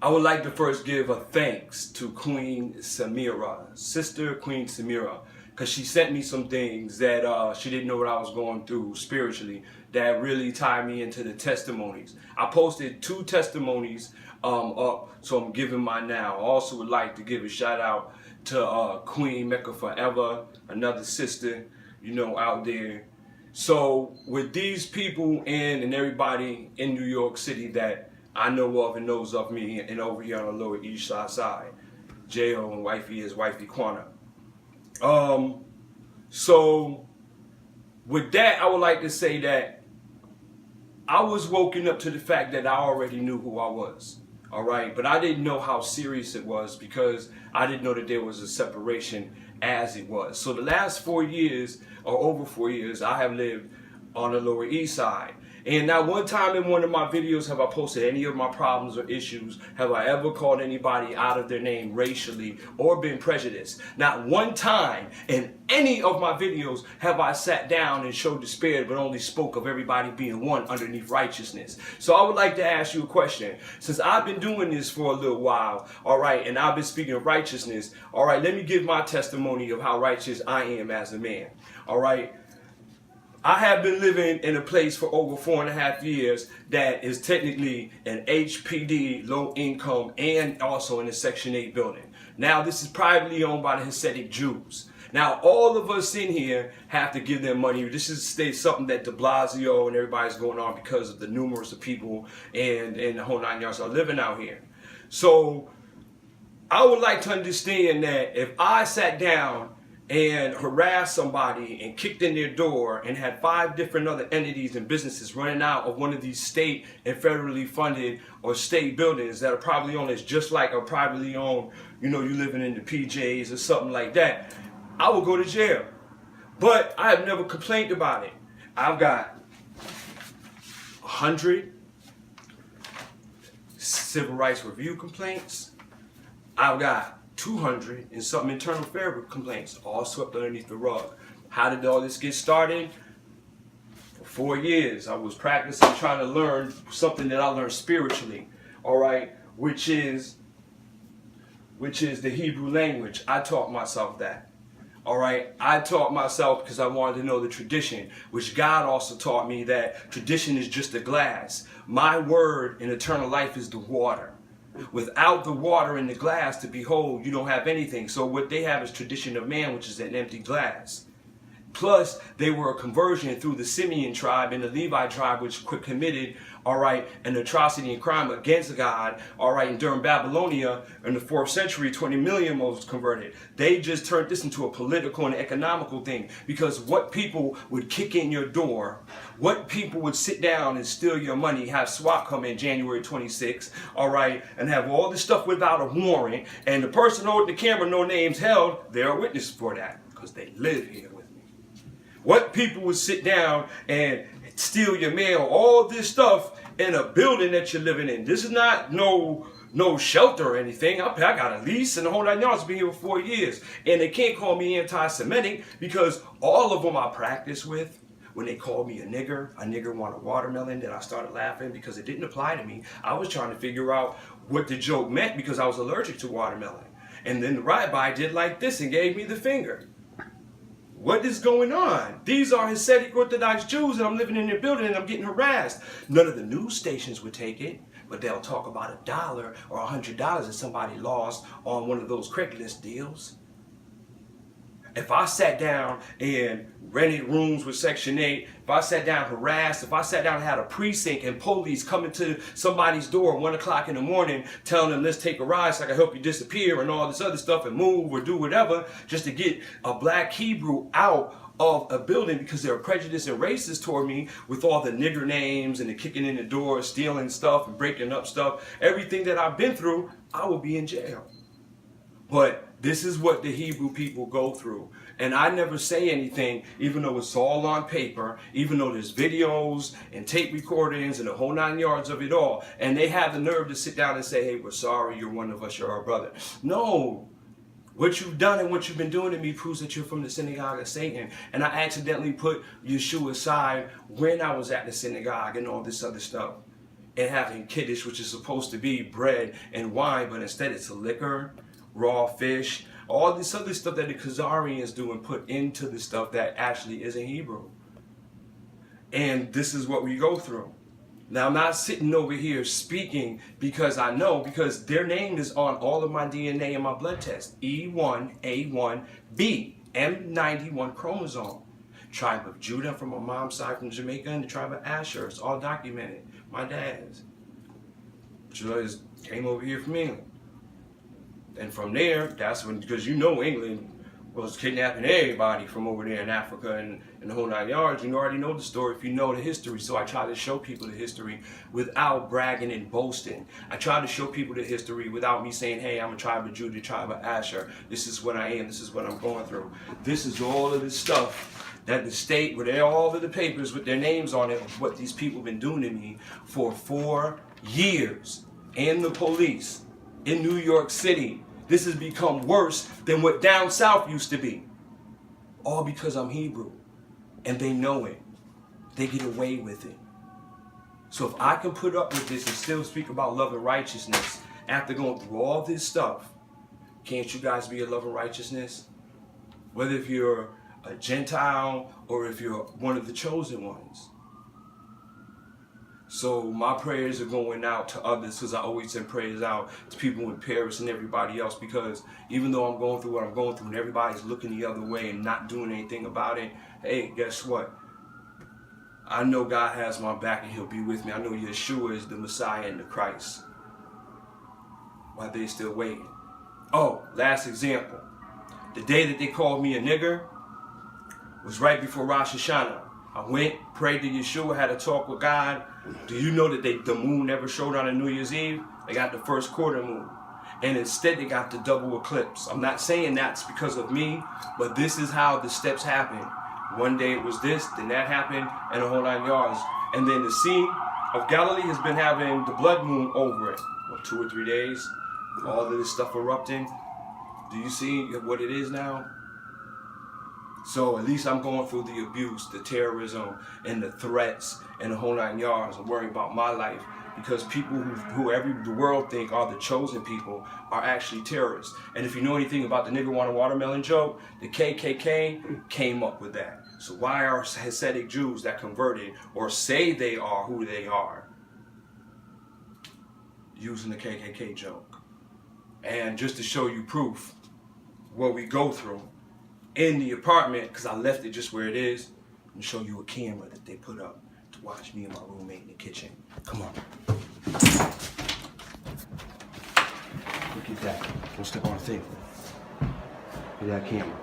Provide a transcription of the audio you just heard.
I would like to first give a thanks to Queen Samira, Sister Queen Samira, because she sent me some things that she didn't know what I was going through spiritually that really tied me into the testimonies. I posted 2 testimonies up, so I'm giving mine now. I also would like to give a shout out to Queen Mecca Forever, another sister, you know, out there. So with these people and everybody in New York City that I know of and knows of me, and over here on the Lower East Side, J.O. and wifey is wifey Quana. So with that, I would like to say that I was woken up to the fact that I already knew who I was. All right, but I didn't know how serious it was because I didn't know that there was a separation as it was. So the last 4 years, or over 4 years, I have lived on the Lower East Side. And not one time in one of my videos have I posted any of my problems or issues. Have I ever called anybody out of their name racially or been prejudiced? Not one time in any of my videos have I sat down and showed despair, but only spoke of everybody being one underneath righteousness. So I would like to ask you a question. Since I've been doing this for a little while, all right, and I've been speaking of righteousness, all right, let me give my testimony of how righteous I am as a man, all right? I have been living in a place for over 4.5 years that is technically an HPD, low income, and also in a Section 8 building. Now, this is privately owned by the Hasidic Jews. Now, all of us in here have to give them money. This is something that de Blasio and everybody's going on because of the numerous of people and the whole 9 yards are living out here. So I would like to understand that if I sat down and harassed somebody and kicked in their door and had 5 different other entities and businesses running out of one of these state and federally funded or state buildings that are probably owned as just like a privately owned, you know, you living in the PJs or something like that, I will go to jail. But I have never complained about it. I've got 100 civil rights review complaints. I've got 200 and something internal affair complaints, all swept underneath the rug. How did all this get started? For 4 years, I was practicing trying to learn something that I learned spiritually, all right, which is the Hebrew language. I taught myself that. All right, I taught myself because I wanted to know the tradition, which God also taught me that tradition is just a glass. My word in eternal life is the water. Without the water in the glass to behold, you don't have anything. So what they have is tradition of man, which is an empty glass. Plus, they were a conversion through the Simeon tribe and the Levi tribe, which committed, all right, an atrocity and crime against God, all right, and during Babylonia in the 4th century, 20 million was converted. They just turned this into a political and economical thing because what people would kick in your door, what people would sit down and steal your money, have SWAT come in January 26th, all right, and have all this stuff without a warrant, and the person holding the camera, no names held, they're a witness for that because they live here with me. What people would sit down and steal your mail, all this stuff in a building that you're living in. This is not no shelter or anything. I got a lease and the whole 9 yards. Been here for 4 years. And they can't call me anti-Semitic because all of them I practice with, when they called me a nigger want a watermelon, then I started laughing because it didn't apply to me. I was trying to figure out what the joke meant because I was allergic to watermelon. And then the rabbi did like this and gave me the finger. What is going on? These are Hasidic Orthodox Jews and I'm living in their building and I'm getting harassed. None of the news stations would take it, but they'll talk about $1 or $100 that somebody lost on one of those Craigslist deals. If I sat down and rented rooms with Section 8, if I sat down harassed, if I sat down and had a precinct and police coming to somebody's door at 1 o'clock in the morning telling them, let's take a ride so I can help you disappear and all this other stuff and move or do whatever just to get a black Hebrew out of a building because they're prejudiced and racist toward me with all the nigger names and the kicking in the door, stealing stuff and breaking up stuff, everything that I've been through, I will be in jail. But this is what the Hebrew people go through. And I never say anything, even though it's all on paper, even though there's videos and tape recordings and the whole 9 yards of it all. And they have the nerve to sit down and say, hey, we're sorry, you're one of us, you're our brother. No. What you've done and what you've been doing to me proves that you're from the synagogue of Satan. And I accidentally put Yeshua aside when I was at the synagogue and all this other stuff. and having kiddush, which is supposed to be bread and wine, but instead it's liquor, raw fish, all this other stuff that the Khazarians do and put into the stuff that actually is in Hebrew. And this is what we go through. Now, I'm not sitting over here speaking because I know, because their name is on all of my DNA and my blood test. E1A1B, M91 chromosome. Tribe of Judah from my mom's side from Jamaica, and the tribe of Asher. It's all documented. My dad's. Just came over here from England. And from there, that's when, because you know England was kidnapping everybody from over there in Africa and the whole 9 yards. You already know the story if you know the history. So I try to show people the history without bragging and boasting. I try to show people the history without me saying, hey, I'm a tribe of Judah, tribe of Asher. This is what I am. This is what I'm going through. This is all of this stuff that the state, with all of the papers with their names on it, of what these people have been doing to me for 4 years. And the police in New York City. This has become worse than what down south used to be. All because I'm Hebrew. And they know it. They get away with it. So if I can put up with this and still speak about love and righteousness after going through all this stuff, can't you guys be a love and righteousness? Whether if you're a Gentile or if you're one of the chosen ones. So my prayers are going out to others, because I always send prayers out to people in Paris and everybody else, because even though I'm going through what I'm going through and everybody's looking the other way and not doing anything about it, hey, guess what? I know God has my back and he'll be with me. I know Yeshua is the Messiah and the Christ. Why they still waiting? Oh, last example. The day that they called me a nigger was right before Rosh Hashanah. I went, prayed to Yeshua, had a talk with God. Do you know that the moon never showed on a New Year's Eve? They got the first quarter moon. And instead they got the double eclipse. I'm not saying that's because of me, but this is how the steps happen. One day it was this, then that happened, and the whole 9 yards. And then the Sea of Galilee has been having the blood moon over it. What, 2 or 3 days? All of this stuff erupting. Do you see what it is now? So at least I'm going through the abuse, the terrorism, and the threats, and the whole 9 yards. I'm worrying about my life, because people who the world think are the chosen people are actually terrorists. And if you know anything about the nigger want a watermelon joke, the KKK came up with that. So why are Hasidic Jews that converted or say they are who they are using the KKK joke? And just to show you proof what we go through in the apartment, because I left it just where it is, and show you a camera that they put up to watch me and my roommate in the kitchen. Come on. Look at that. Don't step on the thing. Look at that camera.